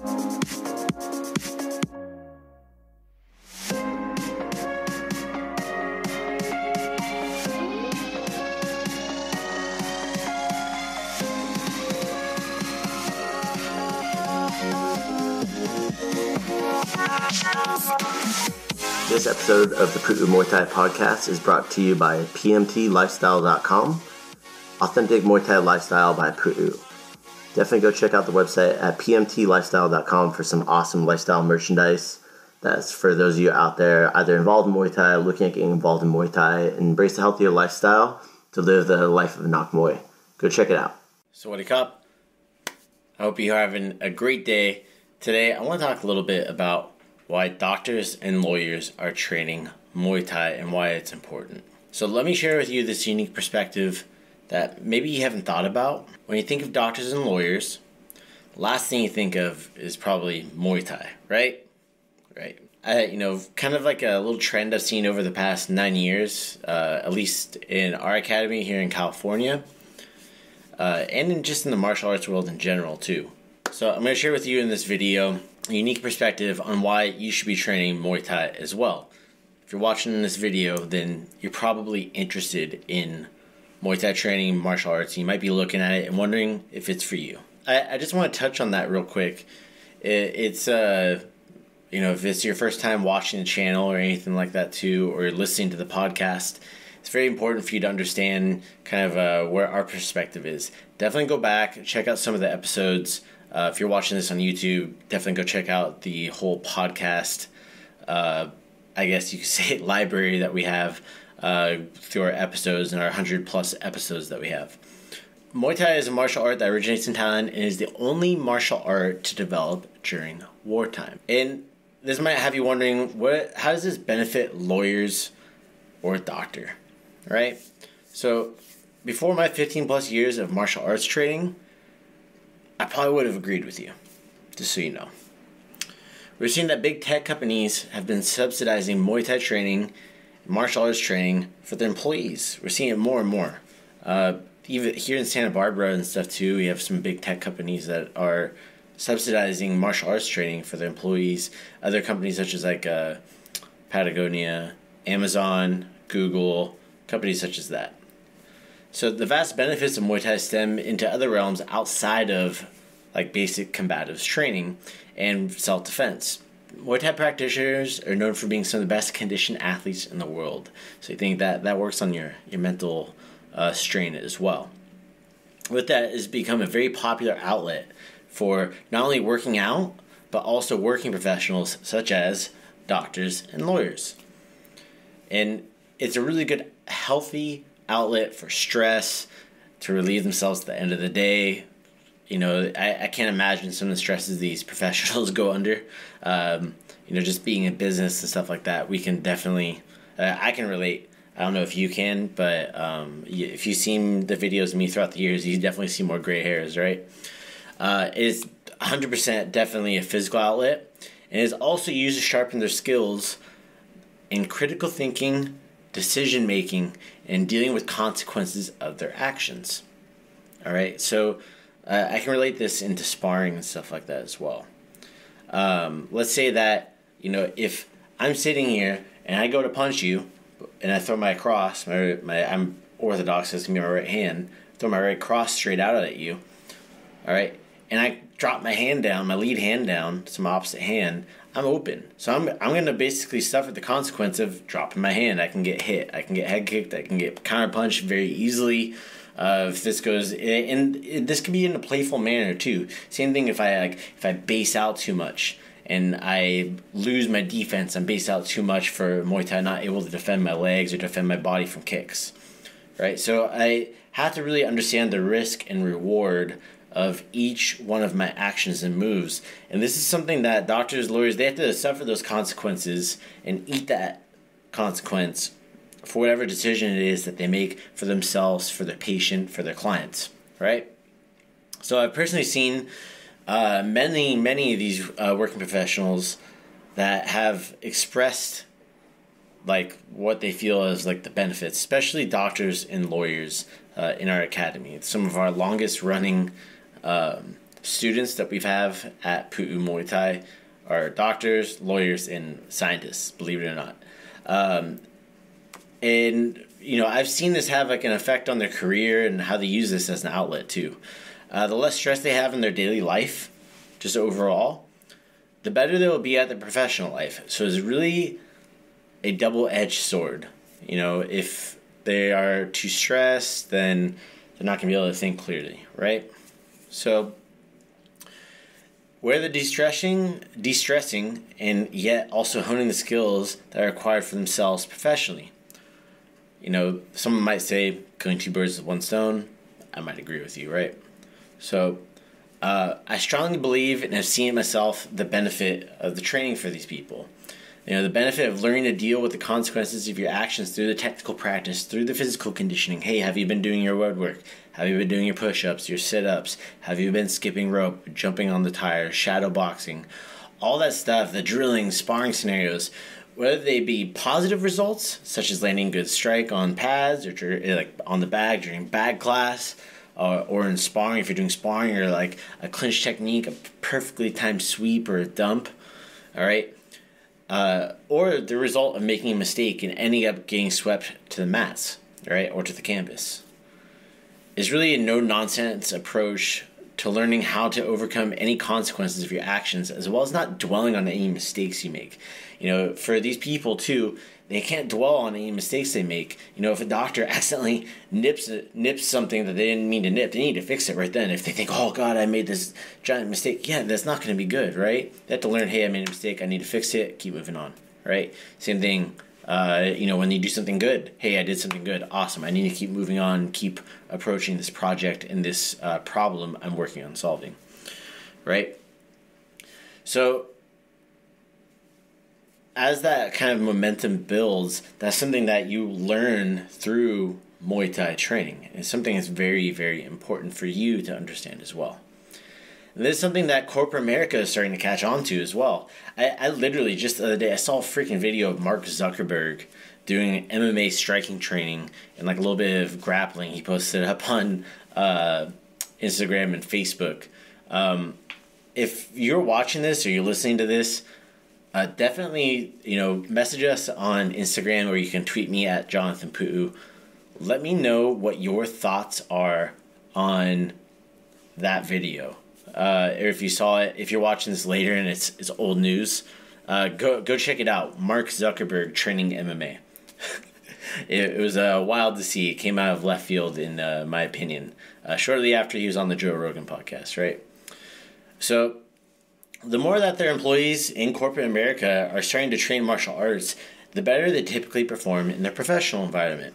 This episode of the Pu'u Muay Thai podcast is brought to you by pmtlifestyle.com, Authentic Muay Thai Lifestyle by Pu'u. Definitely go check out the website at pmtlifestyle.com for some awesome lifestyle merchandise. That's for those of you out there either involved in Muay Thai, looking at getting involved in Muay Thai, and embrace a healthier lifestyle to live the life of Nak Muay. Go check it out. Sawadee Cup. I hope you're having a great day. Today, I want to talk a little bit about why doctors and lawyers are training Muay Thai and why it's important. So let me share with you this unique perspective that maybe you haven't thought about. When you think of doctors and lawyers, the last thing you think of is probably Muay Thai, right? Right. Kind of like a little trend I've seen over the past 9 years, at least in our academy here in California, and just in the martial arts world in general too. So I'm going to share with you in this video a unique perspective on why you should be training Muay Thai as well. If you're watching this video, then you're probably interested in Muay Thai training, martial arts. You might be looking at it and wondering if it's for you. I just want to touch on that real quick. If it's your first time watching the channel or anything like that too, or listening to the podcast, it's very important for you to understand kind of where our perspective is. Definitely go back, check out some of the episodes. If you're watching this on YouTube, definitely go check out the whole podcast, I guess you could say, library that we have through our episodes and our 100+ episodes that we have. Muay Thai is a martial art that originates in Thailand and is the only martial art to develop during wartime. And this might have you wondering, how does this benefit lawyers or a doctor, right? So before my 15+ years of martial arts training, I probably would have agreed with you, just so you know. We're seeing that big tech companies have been subsidizing Muay Thai training, martial arts training for their employees. We're seeing it more and more. Even here in Santa Barbara and stuff too, we have some big tech companies that are subsidizing martial arts training for their employees. Other companies such as Patagonia, Amazon, Google, companies such as that. So the vast benefits of Muay Thai stem into other realms outside of basic combatives training and self-defense. Muay Thai practitioners are known for being some of the best conditioned athletes in the world. So you think that works on your mental strain as well. With that, it's become a very popular outlet for not only working out, but also working professionals such as doctors and lawyers. And it's a really good, healthy outlet for stress, to relieve themselves at the end of the day. I can't imagine some of the stresses these professionals go under. Just being in business and stuff like that, we can definitely, I can relate. I don't know if you can, but if you've seen the videos of me throughout the years, you definitely see more gray hairs, right? It's 100% definitely a physical outlet, and is also used to sharpen their skills in critical thinking, decision making, and dealing with consequences of their actions. All right, so I can relate this into sparring and stuff like that as well. Let's say that if I'm sitting here and I go to punch you, and I throw my cross, I'm orthodox, it's gonna be my right hand. Throw my right cross straight out at you. All right, and I drop my hand down, my lead hand down to my opposite hand. I'm open. So I'm going to basically suffer the consequence of dropping my hand. I can get hit. I can get head kicked. I can get counter punched very easily. If this goes, and this can be in a playful manner too. Same thing if I base out too much and I lose my defense. I'm based out too much for Muay Thai, not able to defend my legs or defend my body from kicks. Right? So I have to really understand the risk and reward of each one of my actions and moves. And this is something that doctors, lawyers, they have to suffer those consequences and eat that consequence for whatever decision it is that they make for themselves, for their patient, for their clients, right? So I've personally seen many of these working professionals that have expressed what they feel as the benefits, especially doctors and lawyers in our academy. It's some of our longest running students that we have at Pu'u Muay Thai are doctors, lawyers, and scientists, believe it or not. And, I've seen this have like an effect on their career and how they use this as an outlet too. The less stress they have in their daily life, just overall, the better they will be at their professional life. So it's really a double-edged sword. If they are too stressed, then they're not going to be able to think clearly, right? So where the de-stressing, and yet also honing the skills that are required for themselves professionally. Someone might say, killing two birds with one stone. I might agree with you, right? So I strongly believe, and have seen it myself, the benefit of the training for these people. The benefit of learning to deal with the consequences of your actions through the technical practice, through the physical conditioning. Hey, have you been doing your road work? Have you been doing your push-ups, your sit-ups? Have you been skipping rope, jumping on the tire, shadow boxing? All that stuff, the drilling, sparring scenarios, whether they be positive results, such as landing good strike on pads or like on the bag during bag class, or in sparring, if you're doing sparring, or like a clinch technique, a perfectly timed sweep or a dump, all right? Or the result of making a mistake and ending up getting swept to the mats, right, or to the canvas. It's really a no-nonsense approach to learning how to overcome any consequences of your actions, as well as not dwelling on any mistakes you make. For these people too, they can't dwell on any mistakes they make. If a doctor accidentally nips something that they didn't mean to nip, they need to fix it right then. If they think, oh God, I made this giant mistake, yeah, that's not going to be good, right? They have to learn, hey, I made a mistake, I need to fix it, keep moving on, right? Same thing, when you do something good, hey, I did something good, awesome, I need to keep moving on, keep approaching this project and this problem I'm working on solving, right? So as that kind of momentum builds, that's something that you learn through Muay Thai training. It's something that's very, very important for you to understand as well. And this is something that corporate America is starting to catch on to as well. I literally, just the other day, I saw a freaking video of Mark Zuckerberg doing MMA striking training and like a little bit of grappling. He posted it up on Instagram and Facebook. If you're watching this or you're listening to this, definitely, message us on Instagram, or you can tweet me at Jonathan Pu'u. Let me know what your thoughts are on that video. Or if you saw it, if you're watching this later and it's old news, go check it out. Mark Zuckerberg training MMA. It was wild to see. It came out of left field, in my opinion, shortly after he was on the Joe Rogan podcast, right? So the more that their employees in corporate America are starting to train martial arts, the better they typically perform in their professional environment.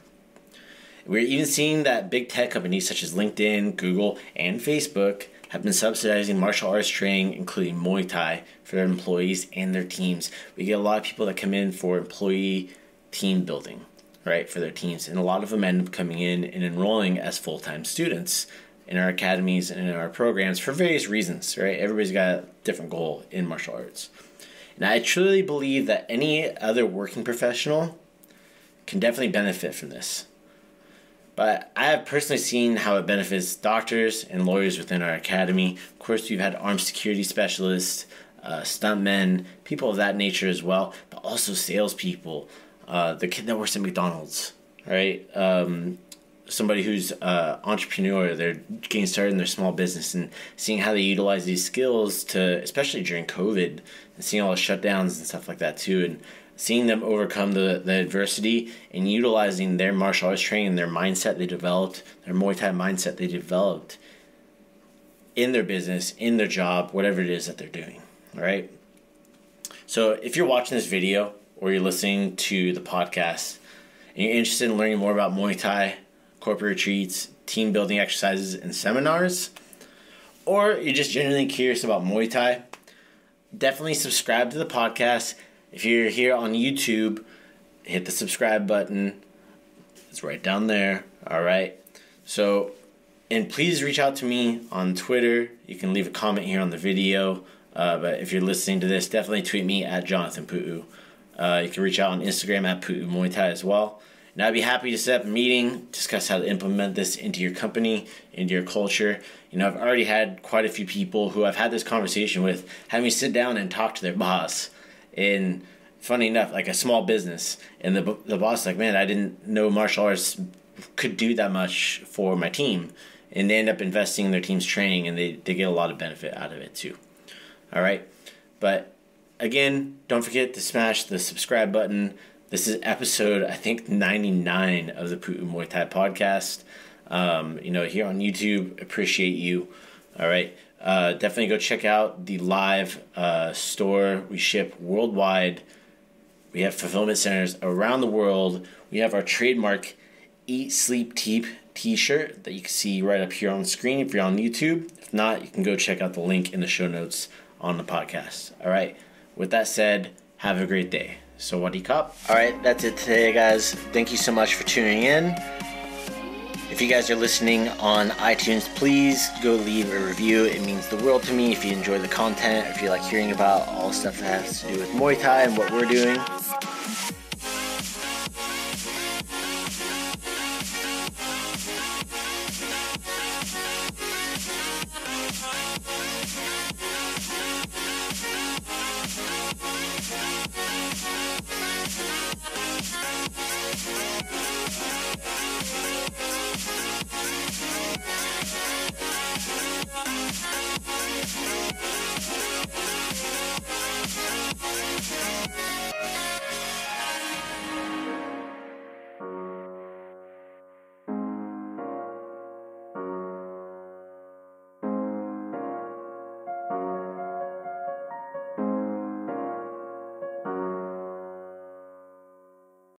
We're even seeing that big tech companies such as LinkedIn, Google, and Facebook have been subsidizing martial arts training, including Muay Thai, for their employees and their teams. We get a lot of people that come in for employee team building, right, for their teams. And a lot of them end up coming in and enrolling as full-time students in our academies and in our programs for various reasons, right? Everybody's got a different goal in martial arts. And I truly believe that any other working professional can definitely benefit from this. But I have personally seen how it benefits doctors and lawyers within our academy. Of course, we've had armed security specialists, stuntmen, people of that nature as well, but also salespeople, the kid that works at McDonald's, right? Somebody who's entrepreneur, they're getting started in their small business, and seeing how they utilize these skills to, especially during COVID, and seeing all the shutdowns and stuff like that too, and seeing them overcome the adversity and utilizing their martial arts training, their mindset they developed, their Muay Thai mindset they developed in their business, in their job, whatever it is that they're doing, all right? So if you're watching this video or you're listening to the podcast and you're interested in learning more about Muay Thai, corporate retreats, team building exercises, and seminars, or you're just genuinely curious about Muay Thai, definitely subscribe to the podcast. If you're here on YouTube, hit the subscribe button. It's right down there, all right? So, and please reach out to me on Twitter. You can leave a comment here on the video, but if you're listening to this, definitely tweet me at Jonathan Pu'u. You can reach out on Instagram at Pu'u Muay Thai as well. And I'd be happy to set up a meeting, discuss how to implement this into your company, into your culture. I've already had quite a few people who I've had this conversation with have me sit down and talk to their boss. And funny enough, like a small business, and the boss is like, man, I didn't know martial arts could do that much for my team. And they end up investing in their team's training, and they get a lot of benefit out of it too. All right. But again, don't forget to smash the subscribe button. This is episode, I think, 99 of the Pu'u Muay Thai podcast. Here on YouTube, appreciate you. All right. Definitely go check out the live store. We ship worldwide. We have fulfillment centers around the world. We have our trademark Eat, Sleep, Teep t-shirt that you can see right up here on the screen if you're on YouTube. If not, you can go check out the link in the show notes on the podcast. All right. With that said, have a great day. So what do you cop? All right, that's it today, guys. Thank you so much for tuning in. If you guys are listening on iTunes, please go leave a review. It means the world to me if you enjoy the content, if you like hearing about all stuff that has to do with Muay Thai and what we're doing.